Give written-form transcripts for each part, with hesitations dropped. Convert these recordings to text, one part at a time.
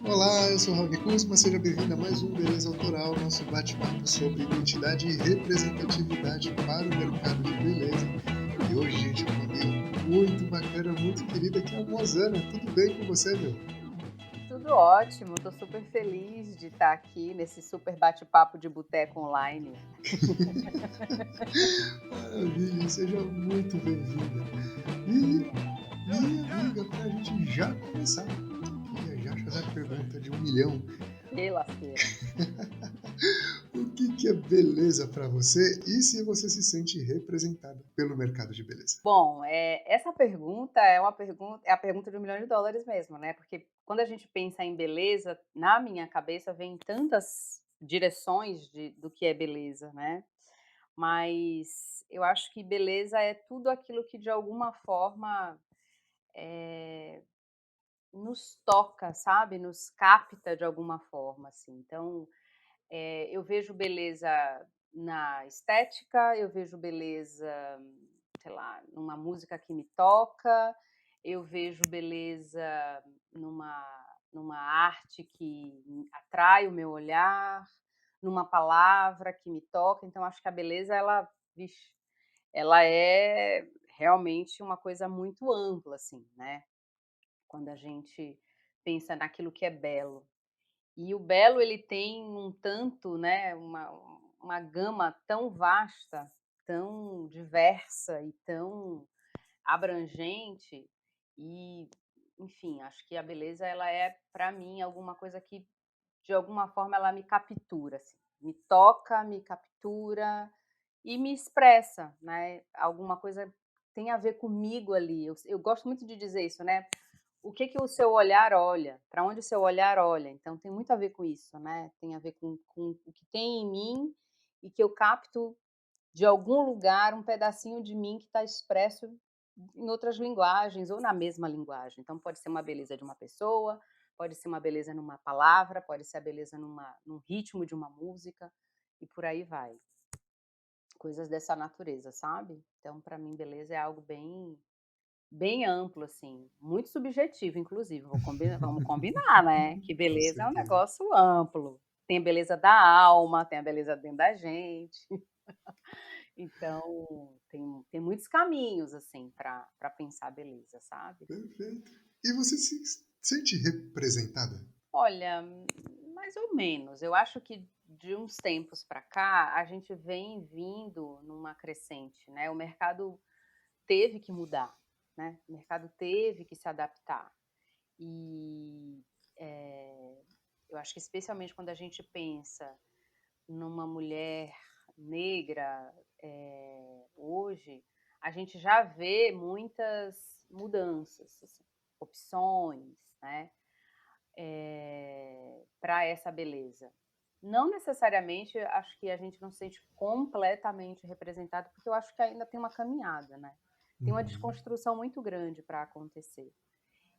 Olá, eu sou o Raoni Kuzma, seja bem-vindo a mais um Beleza Autoral, nosso bate-papo sobre identidade e representatividade para o mercado de beleza. E hoje, gente, com uma amiga muito bacana, muito querida, que é a Mozana. Tudo bem com você, meu? Tudo ótimo, tô super feliz de estar aqui nesse super bate-papo de boteco online. Maravilha, seja muito bem-vinda. E, minha amiga, para a gente já começar, queria já fazer a pergunta de 1 milhão. Ê, lasqueira. O que é beleza para você e se você se sente representada pelo mercado de beleza? Bom, essa pergunta é a pergunta de US$ 1.000.000 mesmo, né, porque quando a gente pensa em beleza, na minha cabeça vem tantas direções do que é beleza, né, mas eu acho que beleza é tudo aquilo que de alguma forma, eh, nos toca, sabe, nos capta de alguma forma, assim. Então, eu vejo beleza na estética, eu vejo beleza, sei lá, numa música que me toca, eu vejo beleza numa arte que atrai o meu olhar, numa palavra que me toca, então acho que a beleza vixe, ela é realmente uma coisa muito ampla, assim, né, quando a gente pensa naquilo que é belo. E o belo ele tem um tanto, né, uma gama tão vasta, tão diversa e tão abrangente e, enfim, acho que a beleza ela é, para mim, alguma coisa que, de alguma forma, ela me captura, assim, me toca, me captura e me expressa, né, alguma coisa tem a ver comigo ali. Eu gosto muito de dizer isso, né, o que que o seu olhar olha, para onde o seu olhar olha, então tem muito a ver com isso, né, tem a ver com o que tem em mim e que eu capto de algum lugar um pedacinho de mim que está expresso em outras linguagens ou na mesma linguagem. Então pode ser uma beleza de uma pessoa, pode ser uma beleza numa palavra, pode ser a beleza num ritmo de uma música e por aí vai. Coisas dessa natureza, sabe. Então para mim beleza é algo bem amplo, assim, muito subjetivo inclusive, vamos combinar, né, que Com beleza é um certeza. negócio amplo. Tem a beleza da alma, tem a beleza dentro da gente. Então, tem muitos caminhos, assim, para pensar a beleza, sabe. Perfeito. E você se sente representada? Olha, mais ou menos, eu acho que de uns tempos para cá, a gente vem vindo numa crescente, né, o mercado teve que mudar, né, o mercado teve que se adaptar. E, eh, eu acho que especialmente quando a gente pensa numa mulher negra, hoje, a gente já vê muitas mudanças, assim, opções, né, pra essa beleza. Não necessariamente acho que a gente não se sente completamente representado, porque eu acho que ainda tem uma caminhada, né, tem uma Uhum. desconstrução muito grande para acontecer.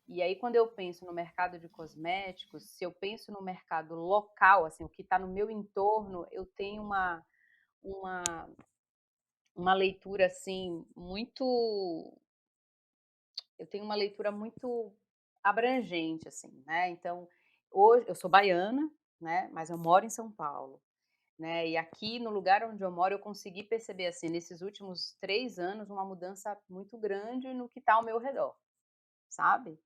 E aí quando eu penso no mercado de cosméticos, se eu penso no mercado local, assim, o que está no meu entorno, eu tenho uma uma leitura, assim, muito eu tenho uma leitura muito abrangente, assim, né, então, hoje eu sou baiana, né, mas eu moro em São Paulo, né, e aqui no lugar onde eu moro eu consegui perceber, assim, nesses últimos 3 anos, uma mudança muito grande no que está ao meu redor, sabe.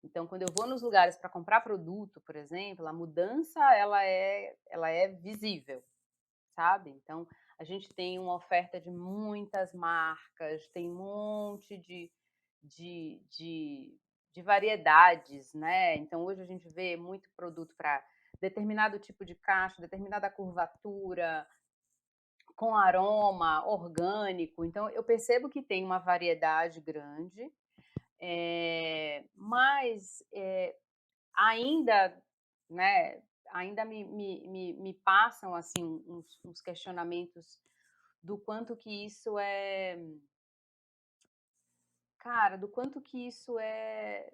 Então, quando eu vou nos lugares para comprar produto, por exemplo, a mudança ela é visível, sabe. Então, a gente tem uma oferta de muitas marcas, tem um monte de de de variedades, né. Então, hoje a gente vê muito produto para determinado tipo de caixa, determinada curvatura, com aroma, orgânico, então eu percebo que tem uma variedade grande, mas, ainda, né, ainda me passam, assim, uns questionamentos do quanto que isso cara, do quanto que isso é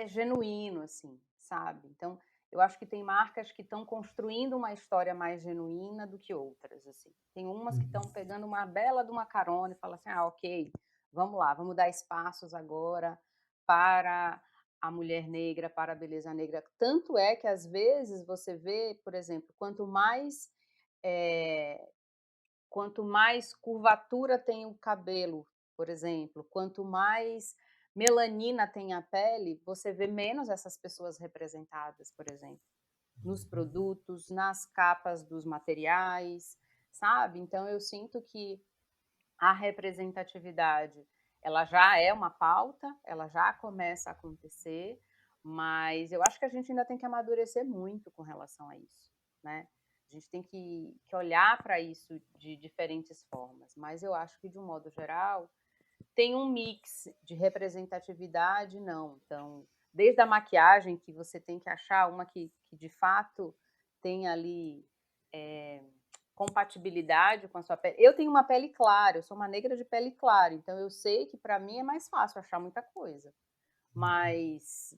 genuíno, assim, sabe. Então, eu acho que tem marcas que estão construindo uma história mais genuína do que outras, assim. Tem umas que estão Uhum. pegando uma bela de uma carona e fala assim: "Ah, ok, vamos lá, vamos dar espaços agora para a mulher negra para a beleza negra. Tanto é que, às vezes, você vê, por exemplo, eh, quanto mais curvatura tem o cabelo, por exemplo, quanto mais melanina tem a pele, você vê menos essas pessoas representadas, por exemplo, nos produtos, nas capas dos materiais, sabe. Então eu sinto que a representatividade, ela já é uma pauta, ela já começa a acontecer, mas eu acho que a gente ainda tem que amadurecer muito com relação a isso, né. A gente tem que olhar para isso de diferentes formas, mas eu acho que, de um modo geral, tem um mix de representatividade, não. Então, desde a maquiagem, que você tem que achar uma que de fato tem ali, eh, compatibilidade com a sua pele. Eu tenho uma pele clara, eu sou uma negra de pele clara, então eu sei que para mim é mais fácil achar muita coisa. Mas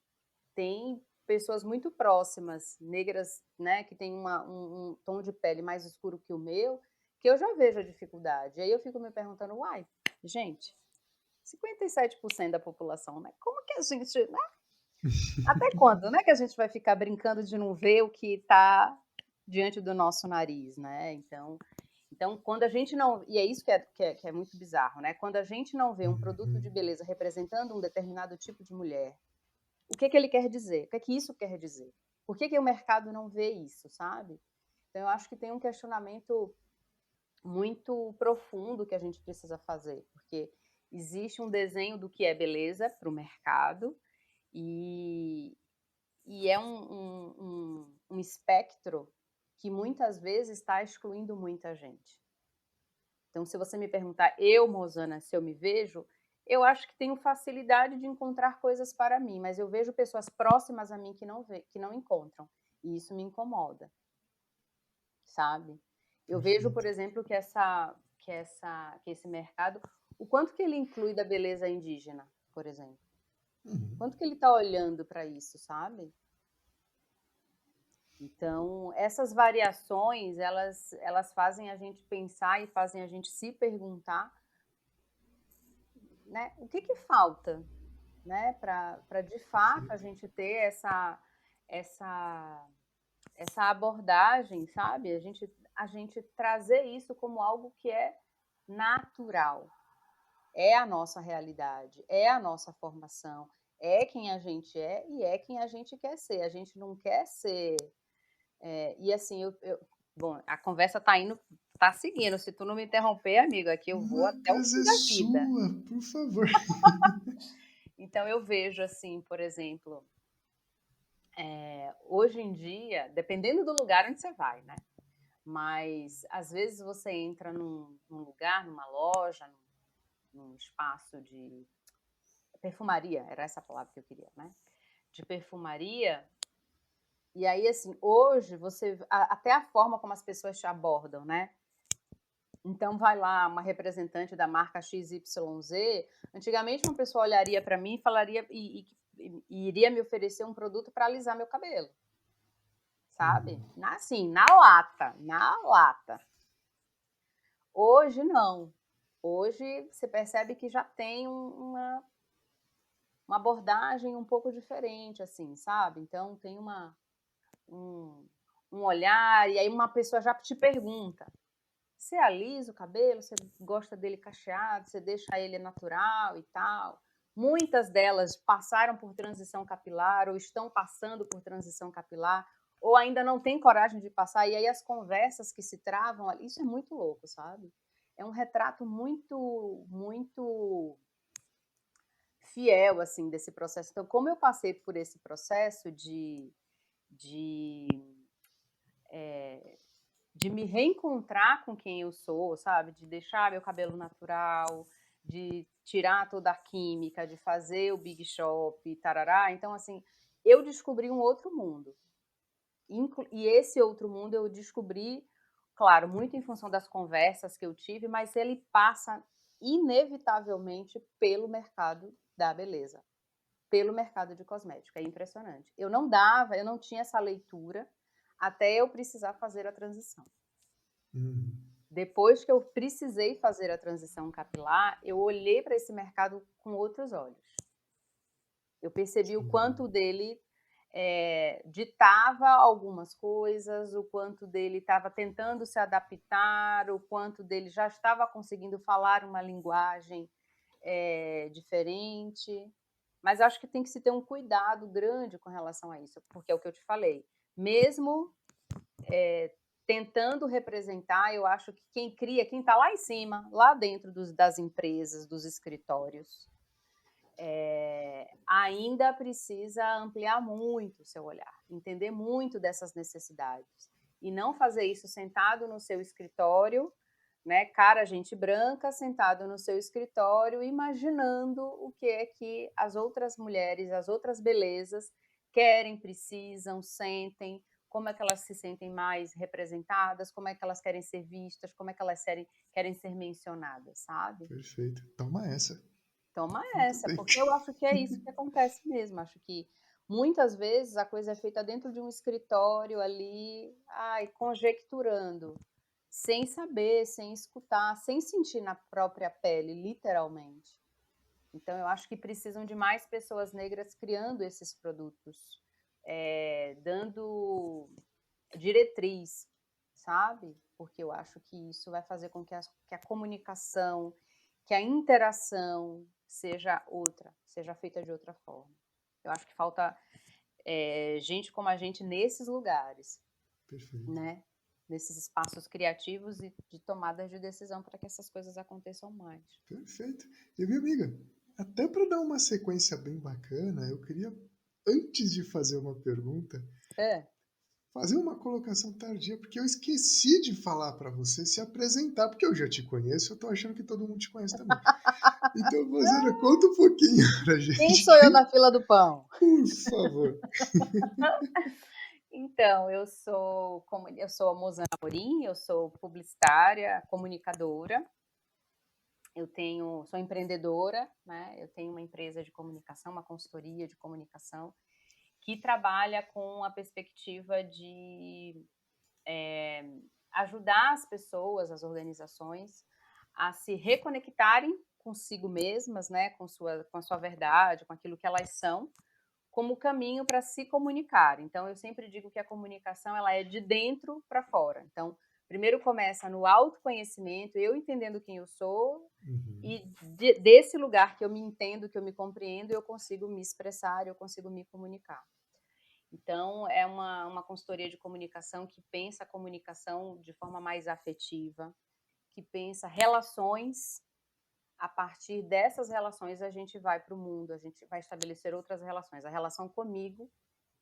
tem pessoas muito próximas, negras, né, que têm um tom de pele mais escuro que o meu, que eu já vejo a dificuldade. E aí eu fico me perguntando: "Uai, gente, 57% da população, né, como que a gente, né, até quando, né, que a gente vai ficar brincando de não ver o que está diante do nosso nariz, né?" Então, quando a gente não, e é isso que é muito bizarro, né, quando a gente não vê um produto de beleza representando um determinado tipo de mulher, o que que ele quer dizer? O que é que isso quer dizer? Por que que o mercado não vê isso, sabe? Então eu acho que tem um questionamento muito profundo que a gente precisa fazer, porque existe um desenho do que é beleza para o mercado, e é um espectro que muitas vezes está excluindo muita gente. Então, se você me perguntar, eu, Mosana, se eu me vejo, eu acho que tenho facilidade de encontrar coisas para mim, mas eu vejo pessoas próximas a mim que não encontram, e isso me incomoda, sabe? Eu vejo, por Perfeito. exemplo, que esse mercado, o quanto que ele inclui da beleza indígena, por exemplo. Uhum. Quanto que ele está olhando para isso, sabe? Então, essas variações, elas fazem a gente pensar e fazem a gente se perguntar, né, o que que falta, né, para de fato a Perfeito. gente ter essa essa abordagem, sabe? A gente trazer isso como algo que é natural, é a nossa realidade, é a nossa formação, é quem a gente é e é quem a gente quer ser. A gente não quer ser, e assim, bom, a conversa tá indo, tá seguindo. Se tu não me interromper, amigo, aqui eu vou A até o casa fim é da vida. sua, por favor. Então eu vejo assim, por exemplo, hoje em dia, dependendo do lugar onde você vai, né? Mas às vezes você entra num lugar, numa loja, num espaço de perfumaria, era essa a palavra que eu queria, né? De perfumaria. E aí, assim, hoje até a forma como as pessoas te abordam, né? Então vai lá uma representante da marca XYZ. Antigamente uma pessoa olharia para mim e falaria e iria me oferecer um produto para alisar meu cabelo, sabe? Uhum. Assim, na lata, na lata. Hoje não. Hoje você percebe que já tem uma abordagem um pouco diferente, assim, sabe? Então tem um, um olhar, e aí uma pessoa já te pergunta: você alisa o cabelo? Você gosta dele cacheado? Você deixa ele natural e tal? Muitas delas passaram por transição capilar ou estão passando por transição capilar ou ainda não têm coragem de passar, e aí as conversas que se travam ali, isso é muito louco, sabe? É um retrato muito, muito fiel, assim, desse processo. Então, como eu passei por esse processo de de me reencontrar com quem eu sou, sabe? De deixar meu cabelo natural, de tirar toda a química, de fazer o Big Shop, tarará. Então, assim, eu descobri um outro mundo. E esse outro mundo eu descobri, claro, muito em função das conversas que eu tive, mas ele passa inevitavelmente pelo mercado da beleza, pelo mercado de cosmética. É impressionante. Eu não tinha essa leitura até eu precisar fazer a transição. Uhum. Depois que eu precisei fazer a transição capilar, eu olhei para esse mercado com outros olhos. Eu percebi Que o legal. quanto dele ditava algumas coisas, o quanto dele estava tentando se adaptar, o quanto dele já estava conseguindo falar uma linguagem diferente. Mas acho que tem que se ter um cuidado grande com relação a isso, porque é o que eu te falei. Mesmo tentando representar, eu acho que quem cria, quem está lá em cima, lá dentro das empresas, dos escritórios, ainda precisa ampliar muito o seu olhar, entender muito dessas necessidades. E não fazer isso sentado no seu escritório, né, cara, gente branca, sentado no seu escritório, imaginando o que é que as outras mulheres, as outras belezas querem, precisam, sentem, como é que elas se sentem mais representadas, como é que elas querem ser vistas, como é que elas querem ser mencionadas, sabe? Perfeito. Toma essa. Toma Muito essa, bem. porque eu acho que é isso que acontece mesmo. Acho que muitas vezes a coisa é feita dentro de um escritório ali, ai, conjecturando, sem saber, sem escutar, sem sentir na própria pele, literalmente. Então, eu acho que precisam de mais pessoas negras criando esses produtos, dando diretriz, sabe? Porque eu acho que isso vai fazer com que a comunicação, que a interação seja outra, seja feita de outra forma. Eu acho que falta gente como a gente nesses lugares, Perfeito. né? Nesses espaços criativos e de tomadas de decisão para que essas coisas aconteçam mais. Perfeito. E minha amiga, até para dar uma sequência bem bacana, eu queria, antes de fazer uma pergunta, É. fazer uma colocação tardia, porque eu esqueci de falar para você se apresentar, porque eu já te conheço, eu tô achando que todo mundo te conhece também. Então, você conta um pouquinho pra Quem gente, sou eu na fila do pão? por favor. Então, eu sou a Mozana Amorim, eu sou publicitária, comunicadora. Sou empreendedora, né? Eu tenho uma empresa de comunicação, uma consultoria de comunicação, que trabalha com a perspectiva de ajudar as pessoas, as organizações, a se reconectarem consigo mesmas, né? Com a sua verdade, com aquilo que elas são, como caminho para se comunicar. Então, eu sempre digo que a comunicação ela é de dentro para fora. Então, primeiro começa no autoconhecimento, eu entendendo quem eu sou, Uhum. e desse lugar que eu me entendo, que eu me compreendo, eu consigo me expressar, eu consigo me comunicar. Então, é uma consultoria de comunicação que pensa a comunicação de forma mais afetiva, que pensa relações. A partir dessas relações, a gente vai para o mundo, a gente vai estabelecer outras relações. A relação comigo,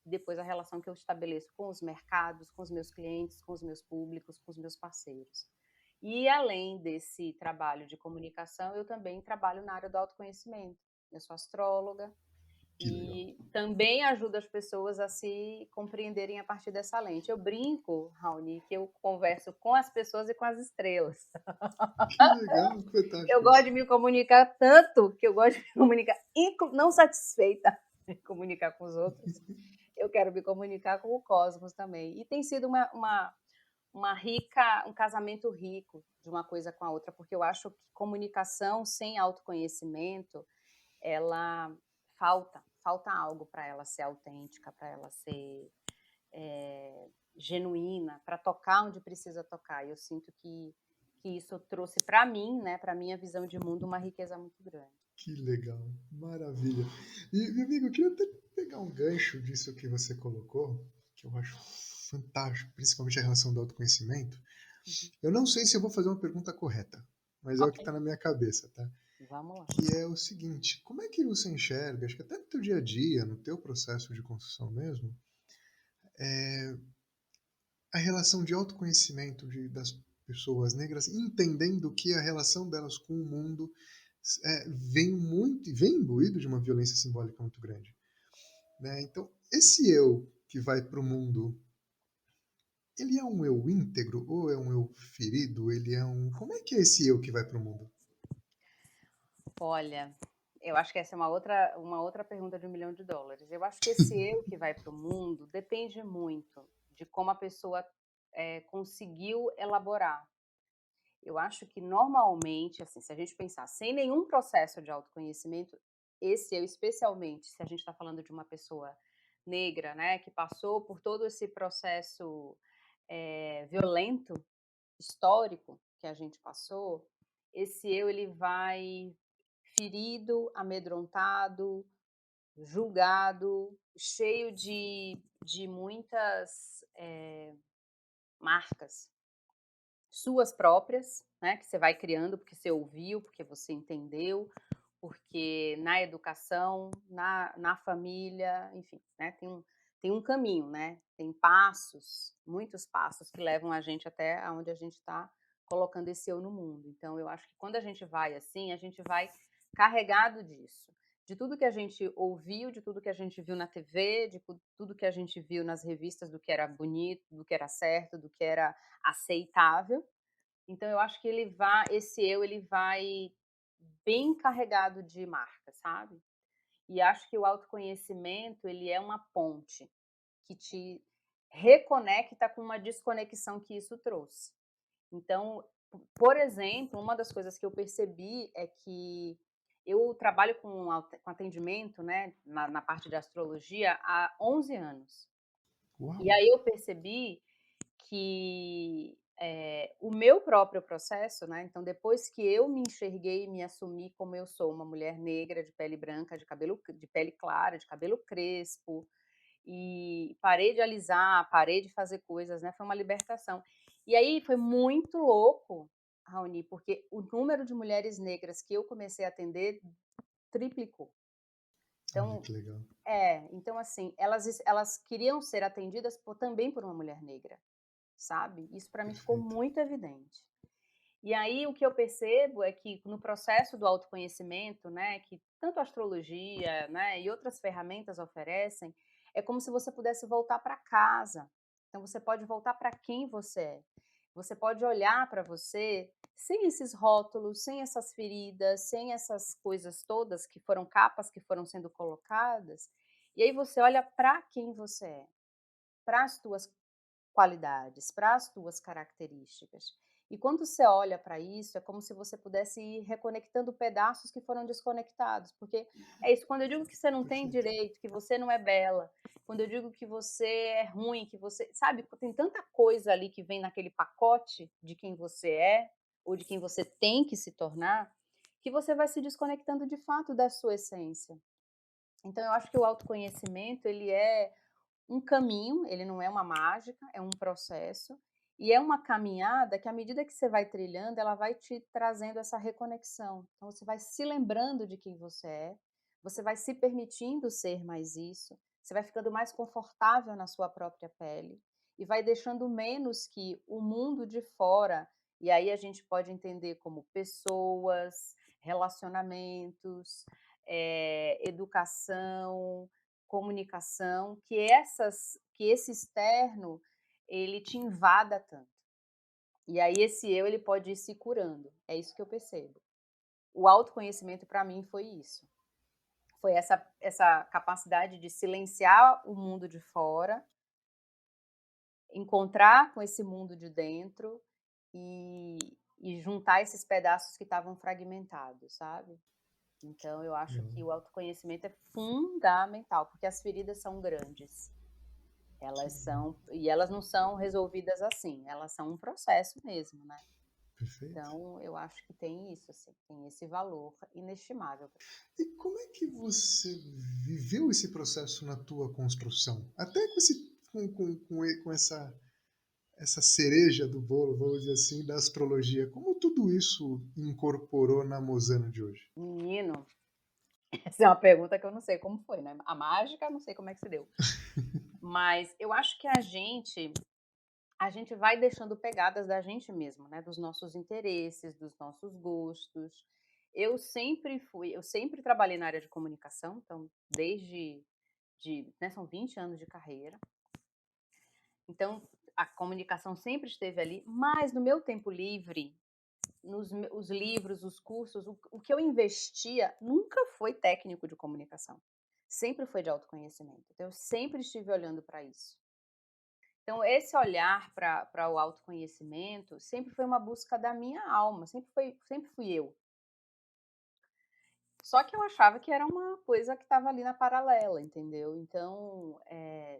depois a relação que eu estabeleço com os mercados, com os meus clientes, com os meus públicos, com os meus parceiros. E além desse trabalho de comunicação, eu também trabalho na área do autoconhecimento. Eu sou astróloga Que legal. e também ajudo as pessoas a se compreenderem a partir dessa lente. Eu brinco, Raoni, que eu converso com as pessoas e com as estrelas. Que legal, Eu fantástico gosto isso. de me comunicar tanto que eu gosto de me comunicar não satisfeita de comunicar com os outros. Eu quero me comunicar com o cosmos também. E tem sido um casamento rico de uma coisa com a outra, porque eu acho que comunicação sem autoconhecimento, ela falta algo para ela ser autêntica, para ela ser genuína, para tocar onde precisa tocar. E eu sinto que isso trouxe para mim, né, para minha visão de mundo, uma riqueza muito grande. Que legal, maravilha. E, meu amigo, eu queria até pegar um gancho disso que você colocou, que eu acho fantástico, principalmente a relação do autoconhecimento. Uhum. Eu não sei se eu vou fazer uma pergunta correta, mas é o que Ok, está na minha cabeça, tá? vamos lá. Que é o seguinte, como é que você enxerga, acho que até no teu dia a dia, no teu processo de construção mesmo, a relação de autoconhecimento das pessoas negras, entendendo que a relação delas com o mundo vem imbuído de uma violência simbólica muito grande, né? Então, esse eu que vai para o mundo, ele é um eu íntegro ou é um eu ferido? Ele é um... Como é que é esse eu que vai para o mundo? Olha, eu acho que essa é uma outra pergunta de US$ 1 milhão. Eu acho que esse eu que vai para o mundo depende muito de como a pessoa conseguiu elaborar. Eu acho que normalmente, assim, se a gente pensar sem nenhum processo de autoconhecimento, esse eu, especialmente se a gente está falando de uma pessoa negra, né, que passou por todo esse processo, violento, histórico que a gente passou, esse eu ele vai ferido, amedrontado, julgado, cheio de muitas, marcas suas próprias, né, que você vai criando porque você ouviu, porque você entendeu, porque na educação, na família, enfim, né, tem um caminho, né, tem passos, muitos passos que levam a gente até aonde a gente está colocando esse eu no mundo. Então eu acho que quando a gente vai assim, a gente vai carregado disso, de tudo que a gente ouviu, de tudo que a gente viu na TV, tudo que a gente viu nas revistas do que era bonito, do que era certo, do que era aceitável. Então eu acho que esse eu ele vai bem carregado de marca, sabe. E acho que o autoconhecimento ele é uma ponte que te reconecta com uma desconexão que isso trouxe. Então, por exemplo, uma das coisas que eu percebi é que eu trabalho com atendimento, né, na parte de astrologia há 11 anos. Uau! E aí eu percebi que, o meu próprio processo, né, então depois que eu me enxerguei e me assumi como eu sou, uma mulher negra, de pele branca, de pele clara, de cabelo crespo, e parei de alisar, parei de fazer coisas, né, foi uma libertação. E aí foi muito louco, Raoni, porque o número de mulheres negras que eu comecei a atender triplicou. Olha Então que legal. então assim, elas queriam ser atendidas também por uma mulher negra. Sabe, isso para mim ficou Perfeito. muito evidente. E aí o que eu percebo é que no processo do autoconhecimento, né, que tanto a astrologia, né, e outras ferramentas oferecem, é como se você pudesse voltar para casa. Então você pode voltar para quem você é. Você pode olhar para você sem esses rótulos, sem essas feridas, sem essas coisas todas que foram capas que foram sendo colocadas, e aí você olha para quem você é, para as tuas qualidades, para as tuas características. E quando você olha para isso, é como se você pudesse ir reconectando pedaços que foram desconectados, porque é isso, quando eu digo que você não tem Perfeito. direito, que você não é bela, quando eu digo que você é ruim, que você, sabe, tem tanta coisa ali que vem naquele pacote de quem você é ou de quem você tem que se tornar, que você vai se desconectando de fato da sua essência. Então eu acho que o autoconhecimento ele é um caminho, ele não é uma mágica, é um processo, e é uma caminhada que à medida que você vai trilhando, ela vai te trazendo essa reconexão. Então você vai se lembrando de quem você vai se permitindo ser mais isso, você vai ficando mais confortável na sua própria pele e vai deixando menos que o mundo de fora, e aí a gente pode entender como pessoas, relacionamentos, educação, comunicação, que esse externo, ele te invada tanto. E aí esse eu, ele pode ir se curando, é isso que eu percebo. O autoconhecimento para mim foi isso, foi essa capacidade de silenciar o mundo de fora, encontrar com esse mundo de dentro e juntar esses pedaços que estavam fragmentados, sabe. Então eu acho que Legal. o autoconhecimento é fundamental, porque as feridas são grandes. Que Elas legal. são e elas não são resolvidas assim, elas são um processo mesmo, né. Perfeito. Então eu acho que tem isso, assim, tem esse valor inestimável. E como é que você viveu esse processo na tua construção? Até com essa cereja do bolo, vamos dizer assim, da astrologia. Como tudo isso incorporou na Mozano de hoje? Menino, essa é uma pergunta que eu não sei como foi, né, a mágica não sei como é que se deu, mas eu acho que a gente vai deixando pegadas da gente mesmo, né, dos nossos interesses, dos nossos gostos. Eu sempre trabalhei na área de comunicação, então né, são 20 anos de carreira. Então, a comunicação sempre esteve ali, mas no meu tempo livre, os livros, os cursos, o que eu investia nunca foi técnico de comunicação, sempre foi de autoconhecimento. Então, eu sempre estive olhando para isso. Então, esse olhar para o autoconhecimento sempre foi uma busca da minha alma, sempre fui eu. Só que eu achava que era uma coisa que estava ali na paralela, entendeu. Então,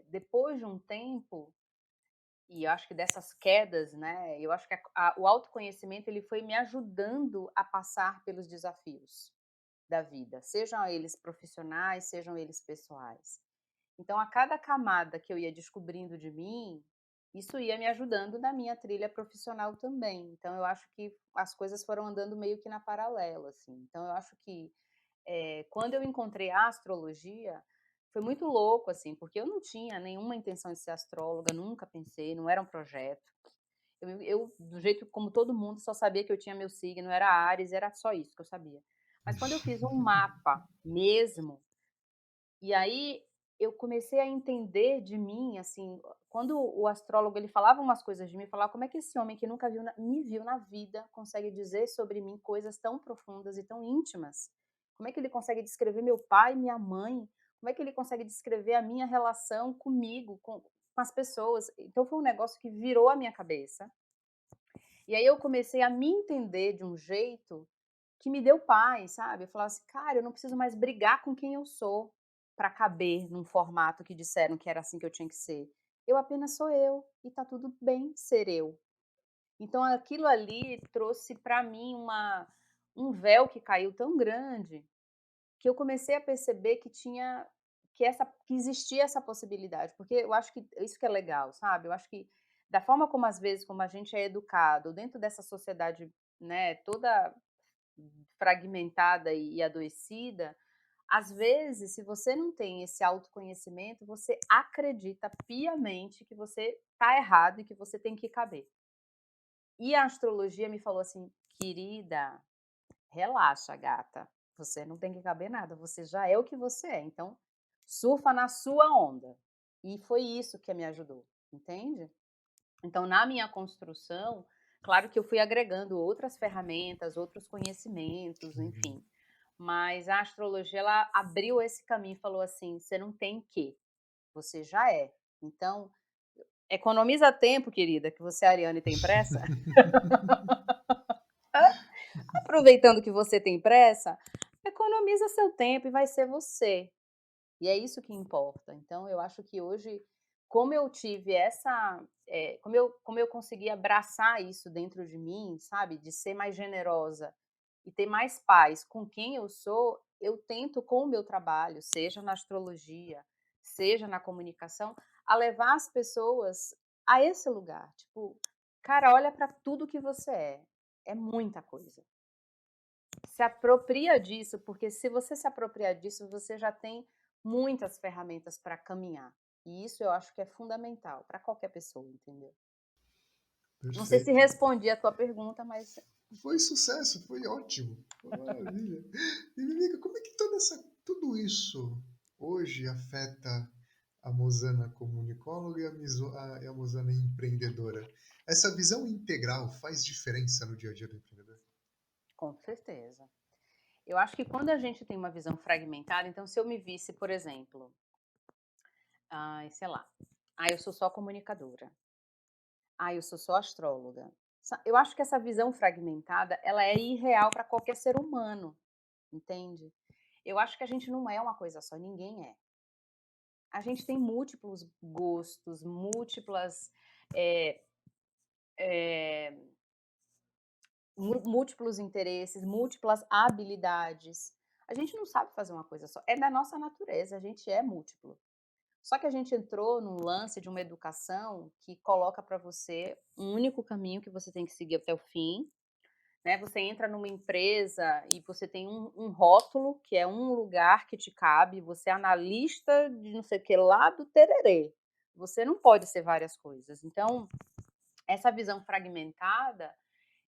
depois de um tempo, e eu acho que dessas quedas, né, eu acho que o autoconhecimento ele foi me ajudando a passar pelos desafios da vida, sejam eles profissionais, sejam eles pessoais. Então, a cada camada que eu ia descobrindo de mim, isso ia me ajudando na minha trilha profissional também. Então, eu acho que as coisas foram andando meio que na paralela, assim. Então, eu acho que quando eu encontrei a astrologia, foi muito louco, assim, porque eu não tinha nenhuma intenção de ser astróloga, nunca pensei, não era um projeto. Do jeito como todo mundo, só sabia que eu tinha meu signo, era Áries, era só isso que eu sabia. Mas quando eu fiz um mapa mesmo, e aí eu comecei a entender de mim, assim, quando o astrólogo ele falava umas coisas de mim, eu falava: "Como é que esse homem que nunca me viu na vida consegue dizer sobre mim coisas tão profundas e tão íntimas? Como é que ele consegue descrever meu pai, minha mãe? Como é que ele consegue descrever a minha relação comigo, com as pessoas?". Então foi um negócio que virou a minha cabeça, e aí eu comecei a me entender de um jeito que me deu paz, sabe. Eu falava assim: "Cara, eu não preciso mais brigar com quem eu sou, para caber num formato que disseram que era assim que eu tinha que ser. Eu apenas sou eu, e tá tudo bem ser eu". Então aquilo ali trouxe para mim um véu que caiu tão grande, que eu comecei a perceber que existia essa possibilidade, porque eu acho que isso que é legal, sabe. Eu acho que da forma como às vezes como a gente é educado dentro dessa sociedade, né, toda fragmentada e adoecida, às vezes, se você não tem esse autoconhecimento, você acredita piamente que você está errado e que você tem que caber. E a astrologia me falou assim: "Querida, relaxa gata, você não tem que caber nada, você já é o que você é, então surfa na sua onda". E foi isso que me ajudou, entende? Então na minha construção, claro que eu fui agregando outras ferramentas, outros conhecimentos, Uhum. enfim, mas a astrologia ela abriu esse caminho e falou assim: "Você não tem que, você já é". Então, economiza tempo querida, que você é ariana e tem pressa, aproveitando que você tem pressa, economiza seu tempo e vai ser você. E é isso que importa. Então eu acho que hoje, como eu tive como eu consegui abraçar isso dentro de mim, sabe, de ser mais generosa e ter mais paz com quem eu sou, eu tento com o meu trabalho, seja na astrologia, seja na comunicação, a levar as pessoas a esse lugar, tipo: "Cara, olha para tudo que você é muita coisa". Se apropria disso, porque se você se apropriar disso, você já tem muitas ferramentas para caminhar. E isso eu acho que é fundamental para qualquer pessoa, entendeu. Não sei se Perfeito. respondi a tua pergunta, mas Foi sucesso, foi ótimo, foi maravilha. E me diga, como é que tudo isso hoje afeta a Mosana comunicóloga e e a Mosana empreendedora? Essa visão integral faz diferença no dia a dia do empreendedor? com certeza. Eu acho que quando a gente tem uma visão fragmentada, então se eu me visse, por exemplo, ai, sei lá, eu sou só comunicadora, eu sou só astróloga. Eu acho que essa visão fragmentada, ela é irreal para qualquer ser humano, entende? Eu acho que a gente não é uma coisa só, ninguém é. A gente tem múltiplos gostos, múltiplas, eh eh, múltiplos interesses, múltiplas habilidades. A gente não sabe fazer uma coisa só, é da nossa natureza, a gente é múltiplo. Só que a gente entrou num lance de uma educação que coloca para você um único caminho que você tem que seguir até o fim, né, você entra numa empresa e você tem um rótulo, que é um lugar que te cabe, você é analista de não sei o que lá do tererê. Você não pode ser várias coisas. Então, essa visão fragmentada,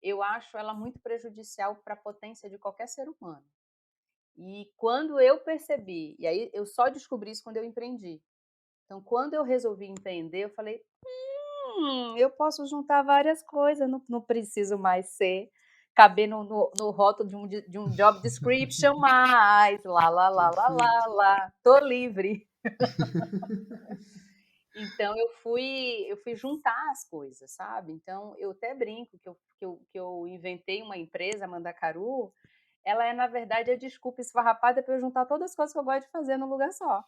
eu acho ela muito prejudicial para a potência de qualquer ser humano. E quando eu percebi, e aí eu só descobri isso quando eu empreendi. Então, quando eu resolvi empreender, eu falei: eu posso juntar várias coisas, não preciso mais caber no rótulo de um job description mais, Perfeito. tô livre". Então eu fui juntar as coisas, sabe. Então eu até brinco que eu inventei uma empresa, Mandacaru, ela é, na verdade, a desculpa esfarrapada para eu juntar todas as coisas que eu gosto de fazer num lugar só.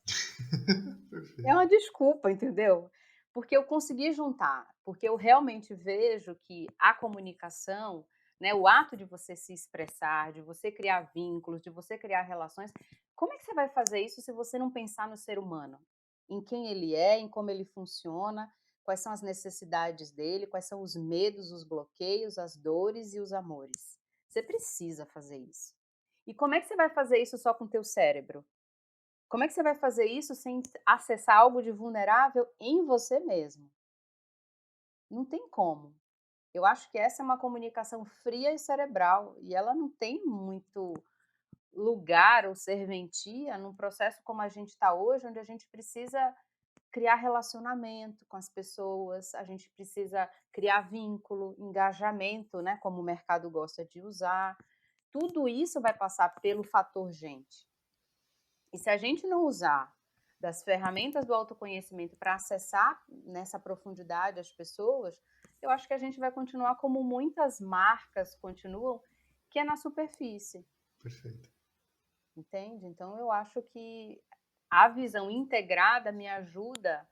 É Perfeito, uma desculpa, entendeu? Porque eu consegui juntar, porque eu realmente vejo que a comunicação, né, o ato de você se expressar, de você criar vínculos, de você criar relações, como é que você vai fazer isso se você não pensar no ser humano? Em quem ele é, em como ele funciona, quais são as necessidades dele, quais são os medos, os bloqueios, as dores e os amores. Você precisa fazer isso. E como é que você vai fazer isso só com o teu cérebro? Como é que você vai fazer isso sem acessar algo de vulnerável em você mesmo? Não tem como. Eu acho que essa é uma comunicação fria e cerebral, e ela não tem muito lugar ou serventia num processo como a gente está hoje, onde a gente precisa criar relacionamento com as pessoas, a gente precisa criar vínculo, engajamento, né, como o mercado gosta de usar. Tudo isso vai passar pelo fator gente. E se a gente não usar das ferramentas do autoconhecimento para acessar nessa profundidade as pessoas, eu acho que a gente vai continuar como muitas marcas continuam, que é na superfície, perfeito. entende? Então eu acho que a visão integrada me ajuda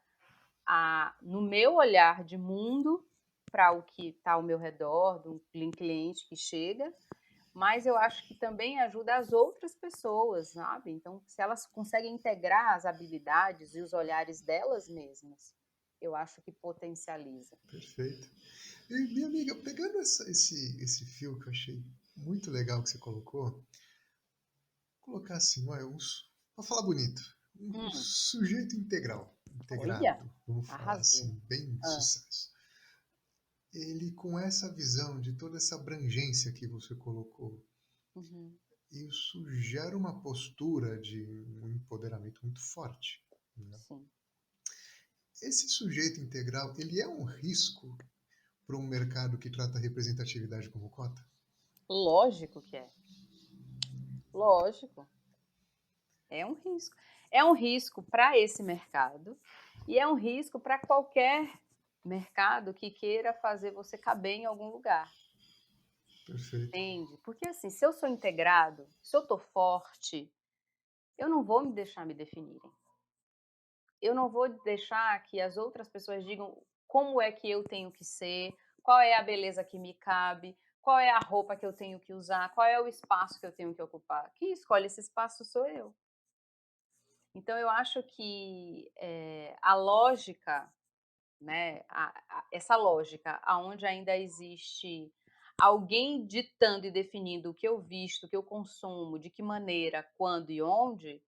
a, no meu olhar de mundo, para o que está ao meu redor, do cliente que chega, mas eu acho que também ajuda as outras pessoas, sabe. Então, se elas conseguem integrar as habilidades e os olhares delas mesmas, eu acho que potencializa. Perfeito. E, minha amiga, pegando esse fio que eu achei muito legal que você colocou, colocar assim, olha, para falar bonito, um Hum, sujeito integral, olha, integrado, vamos falar arrasou. assim, bem Hã, sucesso. Ele, com essa visão de toda essa abrangência que você colocou, uhum, isso gera uma postura de um empoderamento muito forte, né? sim. Esse sujeito integral, ele é um risco para um mercado que trata a representatividade como cota? Lógico que é, lógico, é um risco. É um risco para esse mercado e é um risco para qualquer mercado que queira fazer você caber em algum lugar. Perfeito. Entende? Porque assim, se eu sou integrado, se eu tô forte, eu não vou me deixar me definirem. Eu não vou deixar que as outras pessoas digam como é que eu tenho que ser, qual é a beleza que me cabe, qual é a roupa que eu tenho que usar, qual é o espaço que eu tenho que ocupar. Quem escolhe esse espaço sou eu. Então eu acho que a lógica, né, essa lógica aonde ainda existe alguém ditando e definindo o que eu visto, o que eu consumo, de que maneira, quando e onde,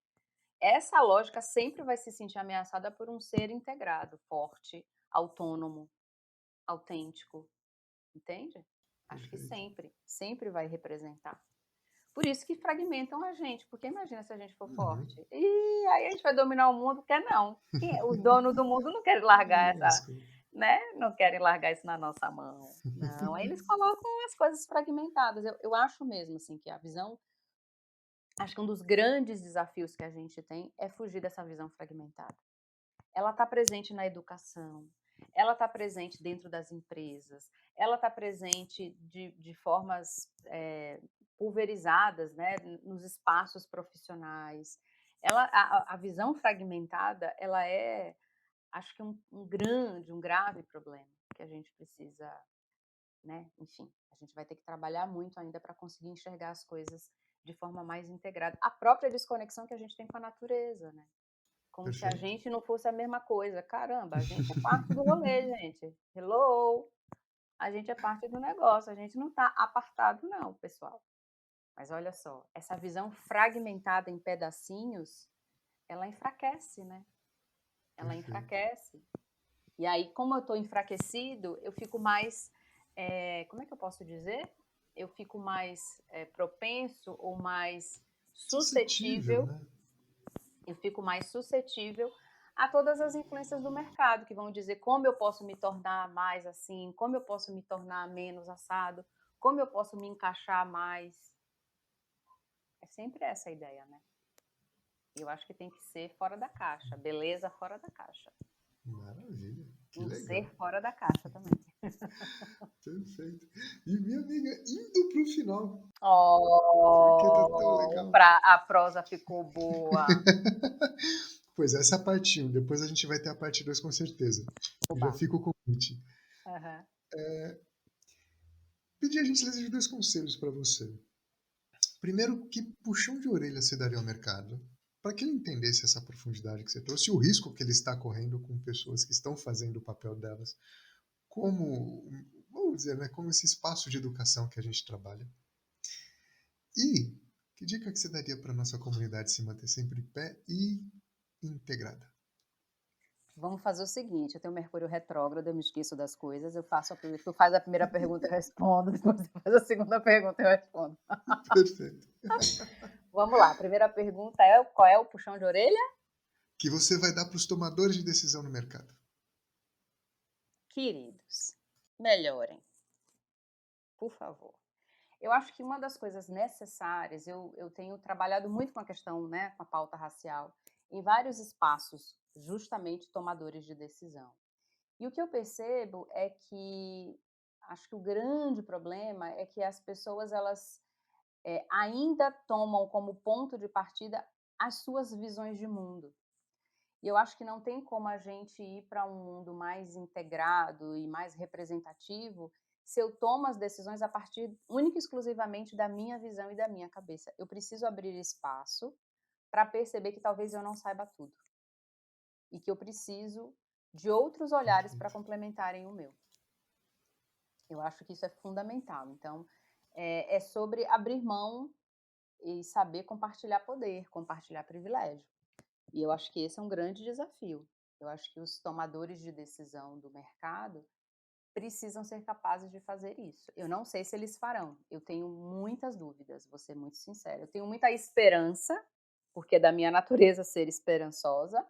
essa lógica sempre vai se sentir ameaçada por um ser integrado, forte, autônomo, autêntico, entende? Acho que Perfeito. sempre, sempre vai representar. Por isso que fragmentam a gente, porque imagina se a gente for Uhum. forte. E aí a gente vai dominar o mundo, quer não. Os donos do mundo não querem largar essa, Nossa. né? Não querem largar isso na nossa mão. Não, aí eles colocam as coisas fragmentadas. Eu acho mesmo assim que a visão, acho que um dos grandes desafios que a gente tem é fugir dessa visão fragmentada. Ela está presente na educação, ela está presente dentro das empresas, ela está presente de formas pulverizadas, né, nos espaços profissionais. A visão fragmentada, ela é, acho que um grave problema que a gente precisa, né, enfim, a gente vai ter que trabalhar muito ainda para conseguir enxergar as coisas de forma mais integrada. A própria desconexão que a gente tem com a natureza, né? Como se a Perfeito. gente não fosse a mesma coisa. Caramba, a gente é parte do rolê, gente. Hello! A gente é parte do negócio, a gente não está apartado não, pessoal. Mas olha só, essa visão fragmentada em pedacinhos, ela enfraquece, né? Ela Perfeito. enfraquece. E aí, como eu estou enfraquecido, eu fico mais, como é que eu posso dizer? Eu fico mais propenso ou mais Suscetível, suscetível, né? eu fico mais suscetível a todas as influências do mercado, que vão dizer como eu posso me tornar mais assim, como eu posso me tornar menos assado, como eu posso me encaixar mais. É sempre essa a ideia, né? E eu acho que tem que ser fora da caixa, beleza fora da caixa. Maravilha. Que Um legal. ser fora da caixa também. Perfeito. E minha amiga, indo para o final, porque tá tão Oh, legal. a prosa ficou boa. Pois essa é a parte 1, depois a gente vai ter a parte 2 com certeza. Já Oba. fica o convite. Aham. Pedir a gentileza de 2 conselhos para você. Primeiro, que puxão de orelha você daria ao mercado? Para que ele entendesse essa profundidade que você trouxe e o risco que ele está correndo com pessoas que estão fazendo o papel delas, como, vamos dizer, né, como esse espaço de educação que a gente trabalha. E que dica que você daria para nossa comunidade se manter sempre em pé e integrada? Vamos fazer o seguinte, eu tenho Mercúrio retrógrado, eu me esqueço das coisas, tu faz a primeira pergunta, eu respondo, depois tu faz a segunda pergunta, eu respondo. Perfeito. Vamos lá, a primeira pergunta é qual é o puxão de orelha? Que você vai dar para os tomadores de decisão no mercado. Queridos, melhorem, por favor. Eu acho que uma das coisas necessárias, eu tenho trabalhado muito com a questão, né, com a pauta racial, em vários espaços, justamente tomadores de decisão. E o que eu percebo é que acho que o grande problema é que as pessoas elas ainda tomam como ponto de partida as suas visões de mundo. E eu acho que não tem como a gente ir para um mundo mais integrado e mais representativo se eu tomo as decisões a partir única e exclusivamente da minha visão e da minha cabeça. Eu preciso abrir espaço para perceber que talvez eu não saiba tudo e que eu preciso de outros olhares para Perfeito. complementarem o meu. Eu acho que isso é fundamental. Então, é sobre abrir mão e saber compartilhar poder, compartilhar privilégio. E eu acho que esse é um grande desafio. Eu acho que os tomadores de decisão do mercado precisam ser capazes de fazer isso. Eu não sei se eles farão. Eu tenho muitas dúvidas, vou ser muito sincera. Eu tenho muita esperança, porque é da minha natureza ser esperançosa,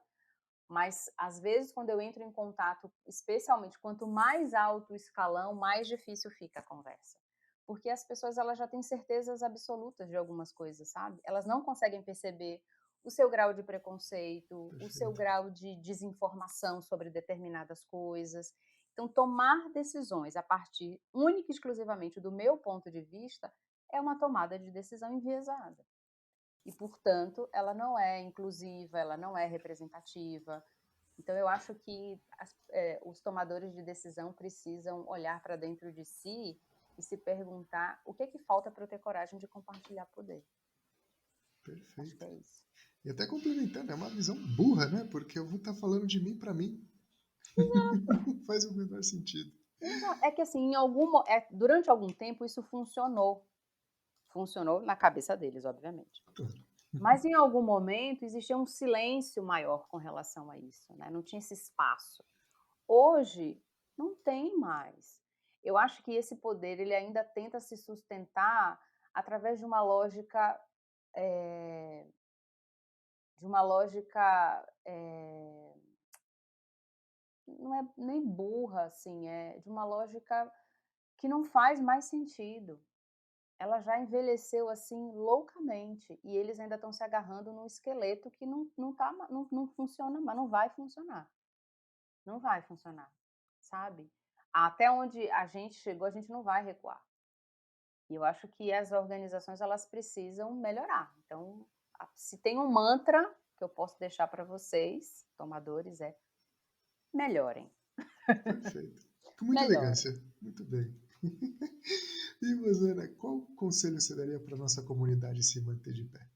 mas às vezes quando eu entro em contato, especialmente quanto mais alto o escalão, mais difícil fica a conversa. Porque as pessoas elas já têm certezas absolutas de algumas coisas, sabe? Elas não conseguem perceber o seu grau de preconceito, o seu Perfeito. grau de desinformação sobre determinadas coisas. Então, tomar decisões a partir única e exclusivamente do meu ponto de vista é uma tomada de decisão enviesada e, portanto, ela não é inclusiva, ela não é representativa. Então, eu acho que os tomadores de decisão precisam olhar para dentro de si e se perguntar o que é que falta para eu ter coragem de compartilhar poder. Acho que Perfeito. é isso. E até complementando, é uma visão burra, né? Porque eu vou estar falando de mim para mim. Não faz o menor sentido. É que assim, durante algum tempo isso funcionou. Funcionou na cabeça deles, obviamente. Mas em algum momento existia um silêncio maior com relação a isso, né? Não tinha esse espaço. Hoje não tem mais. Eu acho que esse poder ele ainda tenta se sustentar através eh, de uma lógica não é nem burra, assim, é de uma lógica que não faz mais sentido. Ela já envelheceu assim loucamente e eles ainda estão se agarrando num esqueleto que não funciona, mas não vai funcionar. Não vai funcionar, sabe? Até onde a gente chegou, a gente não vai recuar. E eu acho que as organizações elas precisam melhorar. Então, se tem um mantra que eu posso deixar para vocês, tomadores, é melhorem, Perfeito. Com muita melhorem. elegância. Muito bem. E você, Ana, qual conselho você daria para nossa comunidade se manter de pé?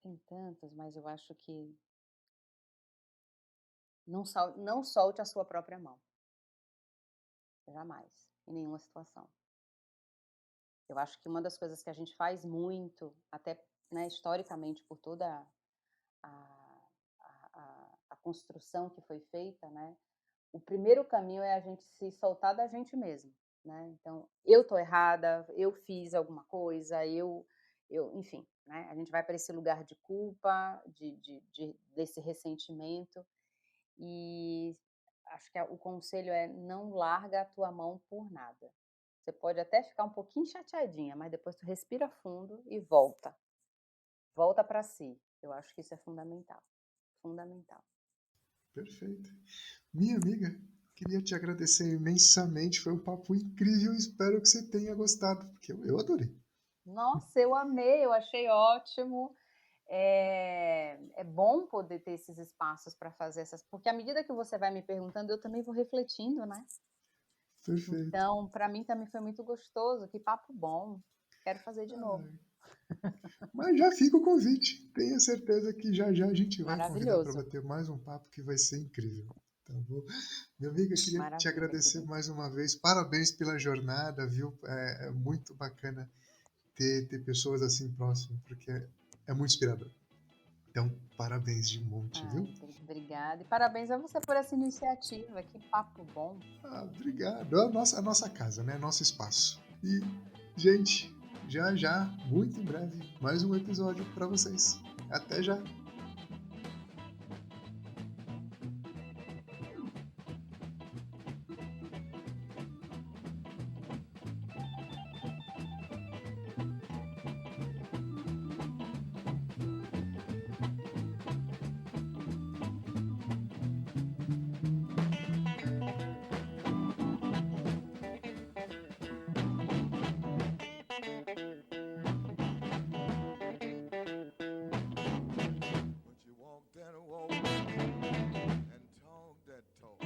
Tem tantos, mas eu acho que não solte a sua própria mão. Jamais, em nenhuma situação. Eu acho que uma das coisas que a gente faz muito, até né, historicamente, por toda a construção que foi feita, né, o primeiro caminho é a gente se soltar da gente mesmo. Né? Então, eu estou errada, eu fiz alguma coisa, enfim, né? A gente vai para esse lugar de culpa, desse ressentimento, e acho que o conselho é não larga a tua mão por nada. Você pode até ficar um pouquinho chateadinha, mas depois tu respira fundo e volta. Volta para si. Eu acho que isso é fundamental. Fundamental. Perfeito. Minha amiga, queria te agradecer imensamente. Foi um papo incrível. Espero que você tenha gostado, porque eu adorei. Nossa, eu amei, eu achei ótimo. É bom poder ter esses espaços para fazer essas porque à medida que você vai me perguntando, eu também vou refletindo, né. Perfeito. Então, para mim também foi muito gostoso, que papo bom. Quero fazer de novo. Ai, mas já fica o convite. Tenha certeza que já já a gente vai convidar para Maravilhoso, bater mais um papo que vai ser incrível. Tá bom? Meu amigo, eu queria te maravilha, agradecer querido. mais uma vez. Parabéns pela jornada, viu? É muito bacana ter pessoas assim próximas, porque é muito inspirador. Então, parabéns de monte, viu? Ai, querido, obrigada. E parabéns a você por essa iniciativa, que papo bom. Ah, obrigado. É a nossa casa, né? Nosso espaço. E, gente, já já, muito em breve, mais um episódio para vocês. Até já! But you walk that walk and talk that talk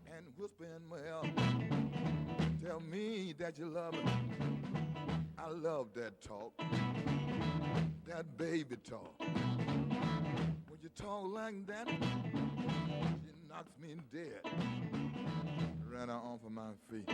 and whisper in my ear. Tell me that you love me. I love that talk, that baby talk. When you talk like that, it knocks me dead. Ran off of my feet.